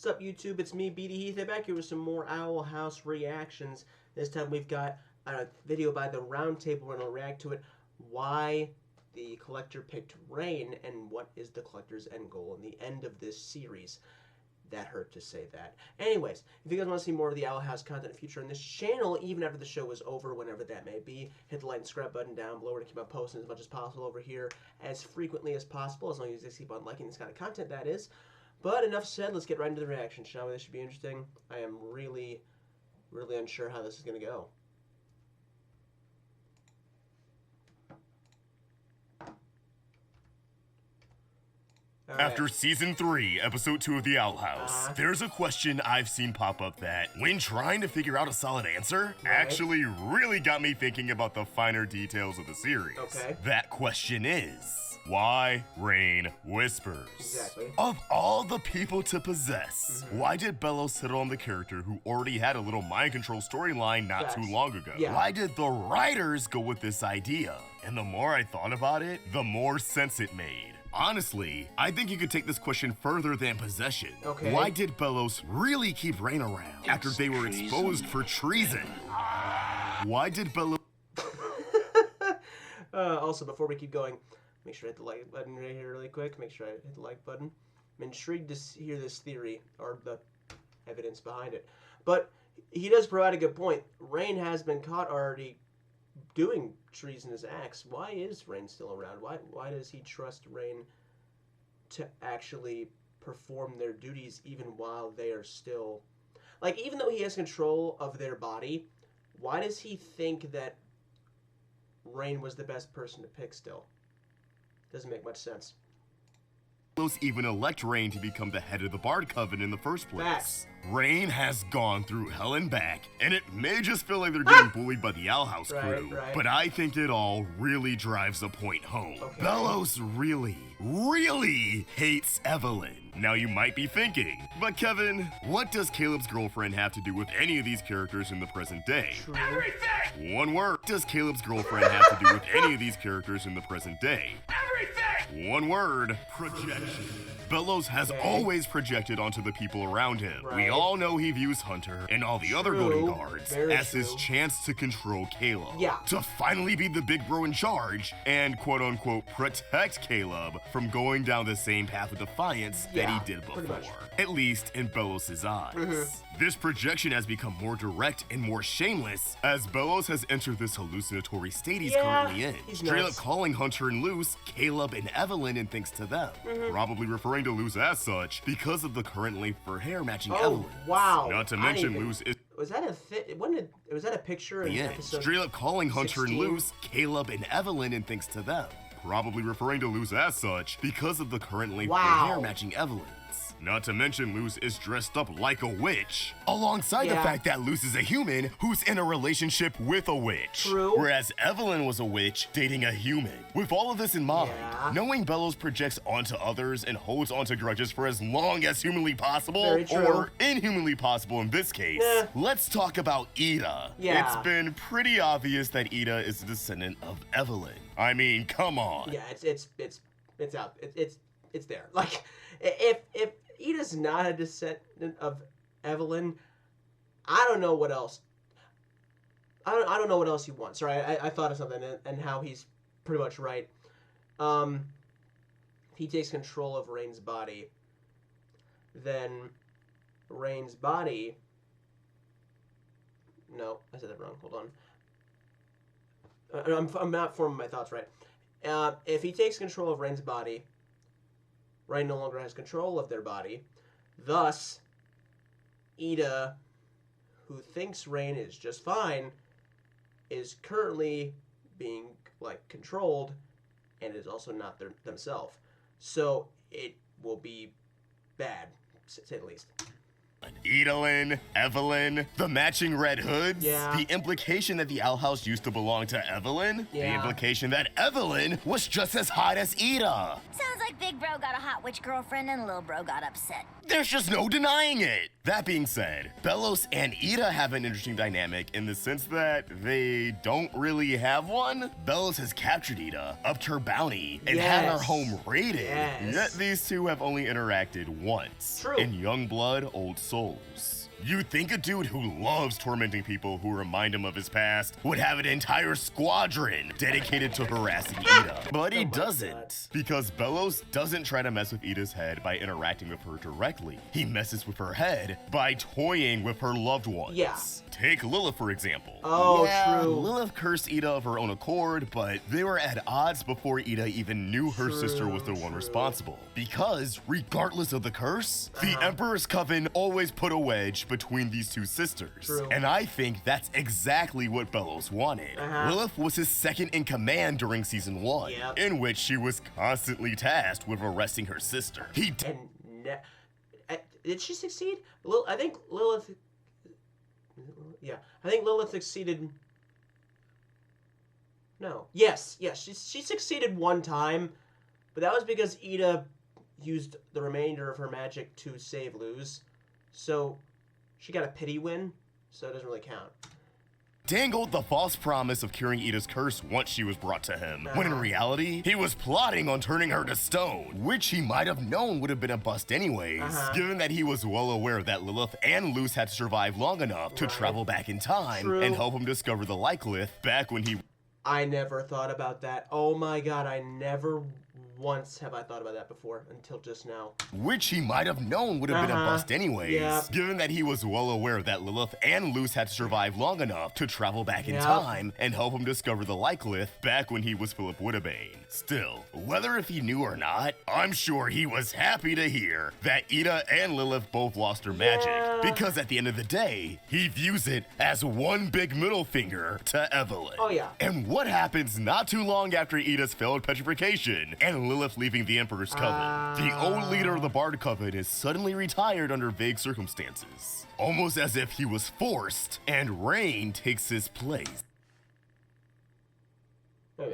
What's up, YouTube? It's me, BD Heath, back here with some more Owl House reactions. This time we've got a video by the Roundtable. We're going to react to it. Why the collector picked Raine, and what is the collector's end goal in the end of this series. That hurt to say that. Anyways, if you guys want to see more of the Owl House content in the future on this channel, even after the show is over, whenever that may be, hit the like and subscribe button down below. We're going to keep on posting as much as possible over here as frequently as possible, as long as you guys keep on liking this kind of content, that is. But enough said, let's get right into the reaction, shall we? This should be interesting. I am really unsure how this is going to go. After Season 3, Episode 2 of The Owl House, there's a question I've seen pop up that, when trying to figure out a solid answer, actually really got me thinking about the finer details of the series. That question is, why Raine whispers? Exactly. Of all the people to possess, why did Belos hit on the character who already had a little mind control storyline not too long ago? Why did the writers go with this idea? And the more I thought about it, the more sense it made. Honestly, I think you could take this question further than possession. Why did Belos really keep Raine around after they were exposed for treason? Why did Belos... Also, before we keep going, make sure I hit the like button right here really quick. Make sure I hit the like button. I'm intrigued to hear this theory, or the evidence behind it. But he does provide a good point. Raine has been caught already doing treasonous acts. Why is Raine still around? Why does he trust Raine to actually perform their duties even while they are still... Like, even though he has control of their body, why does he think that Raine was the best person to pick still? Doesn't make much sense. Belos even elect Raine to become the head of the Bard Coven in the first place. Raine has gone through hell and back, and it may just feel like they're getting bullied by the Owl House crew, but I think it all really drives a point home. Belos really hates Evelyn. Now you might be thinking, but Kevin, what does Caleb's girlfriend have to do with any of these characters in the present day? Everything! One word. What does Caleb's girlfriend have to do with any of these characters in the present day? Everything! One word. Projection. Belos has always projected onto the people around him. We all know he views Hunter and all the other Golden Guards as his chance to control Caleb. To finally be the big bro in charge and quote-unquote protect Caleb from going down the same path of defiance that he did before. At least in Belos' eyes. This projection has become more direct and more shameless as Belos has entered this hallucinatory state he's currently in. Straight up calling Hunter and Luce Caleb and Evelyn and thinks to them. Probably referring to Luce as such because of the current length of her hair matching Evelyn. Not to mention Luce is... Was that was that a picture in episode straight up calling Hunter 16? and Luce Caleb and Evelyn and thinks to them. Probably referring to Luce as such because of the current length of her hair matching Evelyn's. Not to mention Luce is dressed up like a witch, alongside the fact that Luce is a human who's in a relationship with a witch. Whereas Evelyn was a witch dating a human. With all of this in mind, knowing Belos projects onto others and holds onto grudges for as long as humanly possible, or inhumanly possible in this case, let's talk about Eda. It's been pretty obvious that Eda is a descendant of Evelyn. I mean, come on. Yeah, it's out. It's there. Like, if Eda's not a descendant of Evelyn, I don't know what else. I don't know what else you want. Sorry, I thought of something, and how he's pretty much right. If he takes control of Raine's body, then Raine's body... No, I said that wrong. Hold on. I'm not forming my thoughts right. If he takes control of Raine's body, Raine no longer has control of their body. Thus, Eda, who thinks Raine is just fine, is currently being, like, controlled, and is also not themselves. So, it will be bad, to say the least. Edalyn, Evelyn, the matching red hoods, the implication that the Owl House used to belong to Evelyn, the implication that Evelyn was just as hot as Eda. Sounds like Big Bro got a hot witch girlfriend and Lil Bro got upset. There's just no denying it. That being said, Belos and Eda have an interesting dynamic in the sense that they don't really have one. Belos has captured Eda, upped her bounty, and had her home raided. Yet these two have only interacted once. True. In Young Blood, Old Souls. You'd think a dude who loves tormenting people who remind him of his past would have an entire squadron dedicated to harassing Eda. But he doesn't. Because Belos doesn't try to mess with Eda's head by interacting with her directly. He messes with her head by toying with her loved ones. Yeah. Take Lilith, for example. Oh, true. Lilith cursed Eda of her own accord, but they were at odds before Eda even knew her sister was the one responsible. Because, regardless of the curse, the Emperor's Coven always put a wedge between these two sisters. And I think that's exactly what Belos wanted. Lilith was his second in command during season 1, in which she was constantly tasked with arresting her sister. Did she succeed? I think Lilith... Yeah, I think Lilith succeeded... No. Yes, she succeeded one time, but that was because Eda used the remainder of her magic to save Luz. So, she got a pity win, so it doesn't really count. Dangled the false promise of curing Eda's curse once she was brought to him, when in reality, he was plotting on turning her to stone, which he might have known would have been a bust anyways, given that he was well aware that Lilith and Luz had to survive long enough to travel back in time and help him discover the Lyclith back when he... I never thought about that. Oh my god, I never once have I thought about that before, until just now. Which he might have known would have been a bust anyways, given that he was well aware that Lilith and Luz had to survive long enough to travel back in time and help him discover the Lyclith back when he was Philip Woodabane. Still, whether if he knew or not, I'm sure he was happy to hear that Eda and Lilith both lost their magic, because at the end of the day, he views it as one big middle finger to Evelyn. Oh yeah. And what happens not too long after Eda's failed petrification and Lilith leaving the Emperor's Coven? The old leader of the Bard Coven is suddenly retired under vague circumstances, almost as if he was forced, and Raine takes his place. Wait.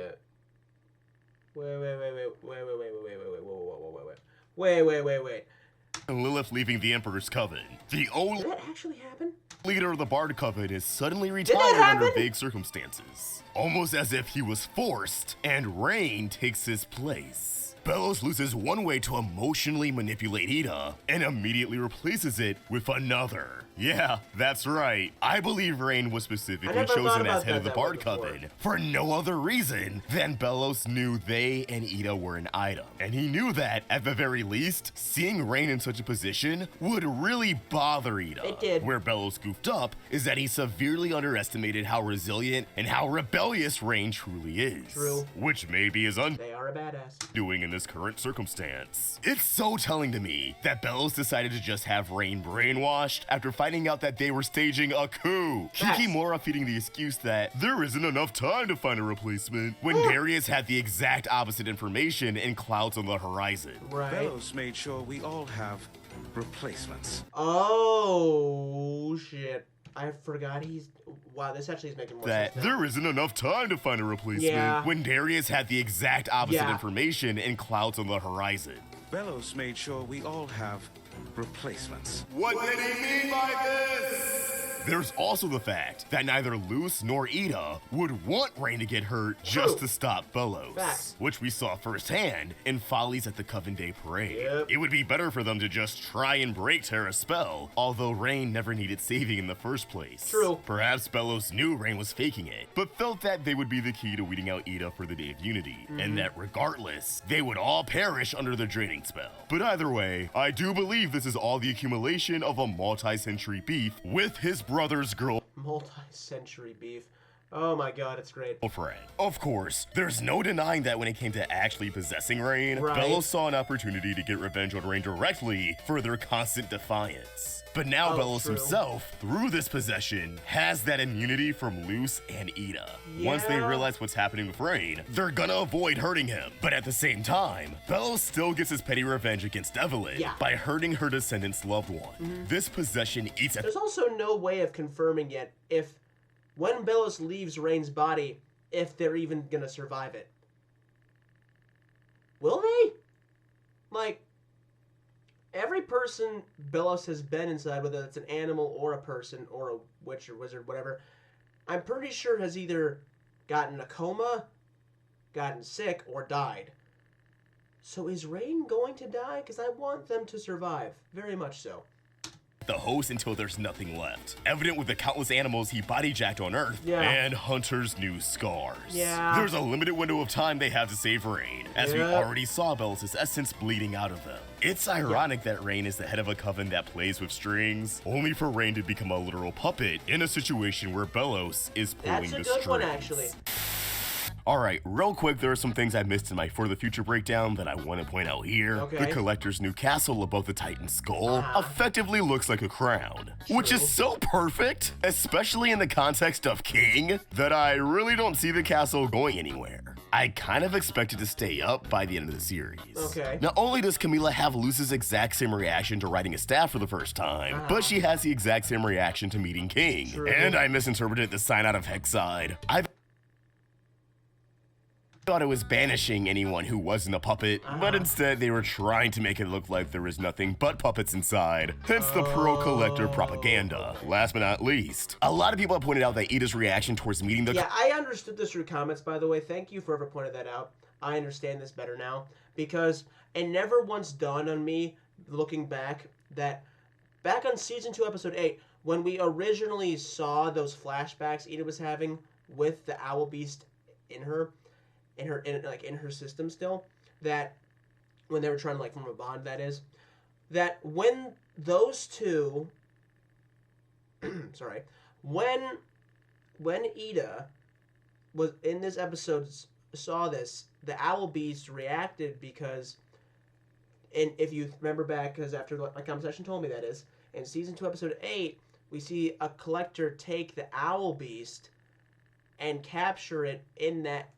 And Lilith leaving the Emperor's Coven. The old... Did that actually happen? Leader of the Bard Coven is suddenly retired under vague circumstances, almost as if he was forced, and Raine takes his place. Belos loses one way to emotionally manipulate Eda and immediately replaces it with another. Yeah, that's right. I believe Raine was specifically chosen as head of the Bard Coven for no other reason than Belos knew they and Eda were an item. And he knew that, at the very least, seeing Raine in such a position would really bother Eda. It did. Where Belos goofed up is that he severely underestimated how resilient and how rebellious Raine truly is. True. Which maybe is They are a badass. doing in this current circumstance. It's so telling to me that Belos decided to just have Raine brainwashed after finding out that they were staging a coup. Kikimora feeding the excuse that there isn't enough time to find a replacement when Darius had the exact opposite information and clouds on the horizon. Right. Belos made sure we all have replacements. Oh, shit. I forgot he's... Wow, this actually is making more sense now. There isn't enough time to find a replacement when Darius had the exact opposite information and clouds on the horizon. Belos made sure we all have replacements. What did he mean by this? There's also the fact that neither Luz nor Eda would want Raine to get hurt just to stop Belos, which we saw firsthand in Follies at the Coven Day Parade. It would be better for them to just try and break Terra's spell, although Raine never needed saving in the first place. Perhaps Belos knew Raine was faking it, but felt that they would be the key to weeding out Eda for the Day of Unity, and that regardless, they would all perish under the draining spell. But either way, I do believe this is all the accumulation of a multi-century beef with his brother's girl. Multi-century beef. Oh my god, it's great. Girlfriend. Of course, there's no denying that when it came to actually possessing Raine, Belos saw an opportunity to get revenge on Raine directly for their constant defiance. But now Belos himself, through this possession, has that immunity from Luz and Eda. Once they realize what's happening with Raine, they're gonna avoid hurting him. But at the same time, Belos still gets his petty revenge against Evelyn by hurting her descendant's loved one. This possession eats at... There's also no way of confirming yet if, when Belos leaves Raine's body, if they're even gonna survive it. Will they? person Belos has been inside, whether it's an animal or a person or a witch or wizard, whatever, I'm pretty sure has either gotten a coma, gotten sick, or died. So is Raine going to die? Because I want them to survive. Very much so. The host until there's nothing left. Evident with the countless animals he bodyjacked on Earth and Hunter's new scars. There's a limited window of time they have to save Raine, as we already saw Belos' essence bleeding out of them. It's ironic that Raine is the head of a coven that plays with strings, only for Raine to become a literal puppet in a situation where Belos is pulling the strings. That's a good one, actually. Alright, real quick, there are some things I missed in my For the Future breakdown that I want to point out here. The Collector's new castle above the Titan's skull effectively looks like a crown, which is so perfect, especially in the context of King, that I really don't see the castle going anywhere. I kind of expect it to stay up by the end of the series. Not only does Camila have Luz's exact same reaction to riding a staff for the first time, but she has the exact same reaction to meeting King. And I misinterpreted the sign out of Hexside. I thought it was banishing anyone who wasn't a puppet, but instead they were trying to make it look like there was nothing but puppets inside, hence the pro-collector propaganda. Last but not least, a lot of people have pointed out that Eda's reaction towards meeting the— Yeah, I understood this through comments, by the way. Thank you for ever pointing that out. I understand this better now, because it never once dawned on me, looking back, that back on Season 2, Episode 8, when we originally saw those flashbacks Eda was having with the Owl Beast in her, in her system still, that when they were trying to form a bond, that is, that when those two sorry, when Eda was in this episode saw this, the Owl Beast reacted because, and if you remember back, because after my comment section told me, that is, in Season 2 Episode 8, we see a collector take the Owl Beast and capture it in that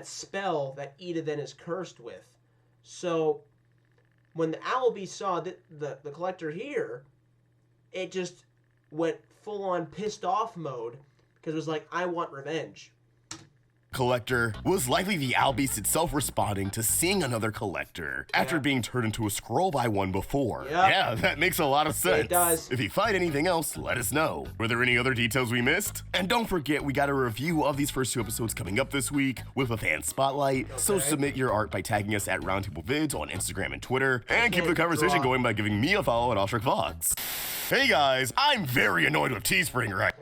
spell that Eda then is cursed with. So when the Owl Beast saw the collector here, it just went full on pissed off mode, because it was like, I want revenge. Collector was likely the Owl Beast itself responding to seeing another collector after being turned into a scroll by one before. Yeah, that makes a lot of sense. It does. If you find anything else, let us know. Were there any other details we missed? And don't forget, we got a review of these first 2 episodes coming up this week with a fan spotlight. So submit your art by tagging us at Roundtable Vids on Instagram and Twitter, and keep the conversation going by giving me a follow at Ostrich Fox. Hey guys, I'm very annoyed with Teespring right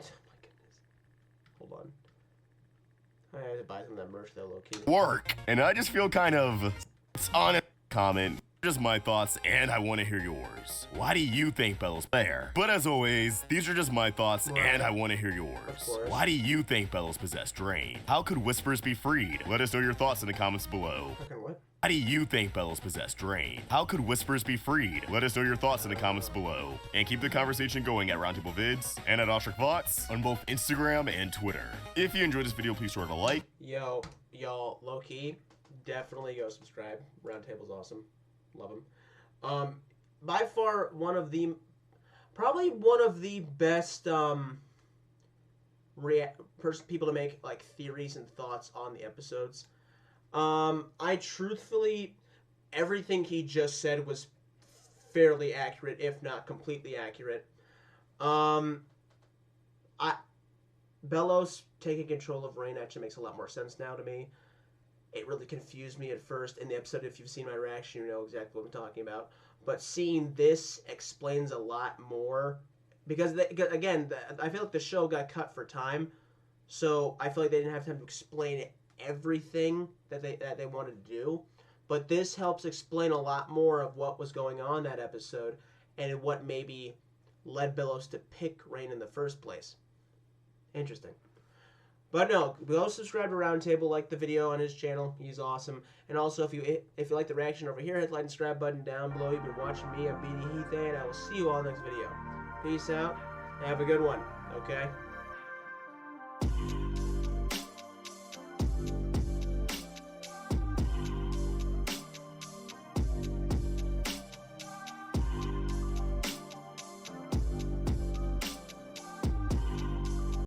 I had to buy some of that merch though, low-key. Work, and I just feel kind of on a comment. Just my thoughts, and I want to hear yours. Why do you think Belos there? But as always, these are just my thoughts, and I want to hear yours. Why do you think Belos possessed Raine? How could whispers be freed? Let us know your thoughts in the comments below. What? How do you think Belos possessed Raine? How could whispers be freed? Let us know your thoughts in the comments below. And keep the conversation going at Roundtable Vids and at Ostrich Fox on both Instagram and Twitter. If you enjoyed this video, please throw it a like. Yo, y'all, low-key, definitely go subscribe. Roundtable's awesome. Love him. By far, probably one of the best people to make theories and thoughts on the episodes. I truthfully, everything he just said was fairly accurate, if not completely accurate. Belos taking control of Raine actually makes a lot more sense now to me. It really confused me at first in the episode. If you've seen my reaction, you know exactly what I'm talking about. But seeing this explains a lot more. Because, again, I feel like the show got cut for time. So I feel like they didn't have time to explain everything that they wanted to do. But this helps explain a lot more of what was going on that episode. And what maybe led Belos to pick Raine in the first place. Interesting. But no, go subscribe to Roundtable, like the video on his channel. He's awesome. And also, if you like the reaction over here, hit the like and subscribe button down below. You've been watching me. I'm BD Heath, and I will see you all next video. Peace out. Have a good one. Okay?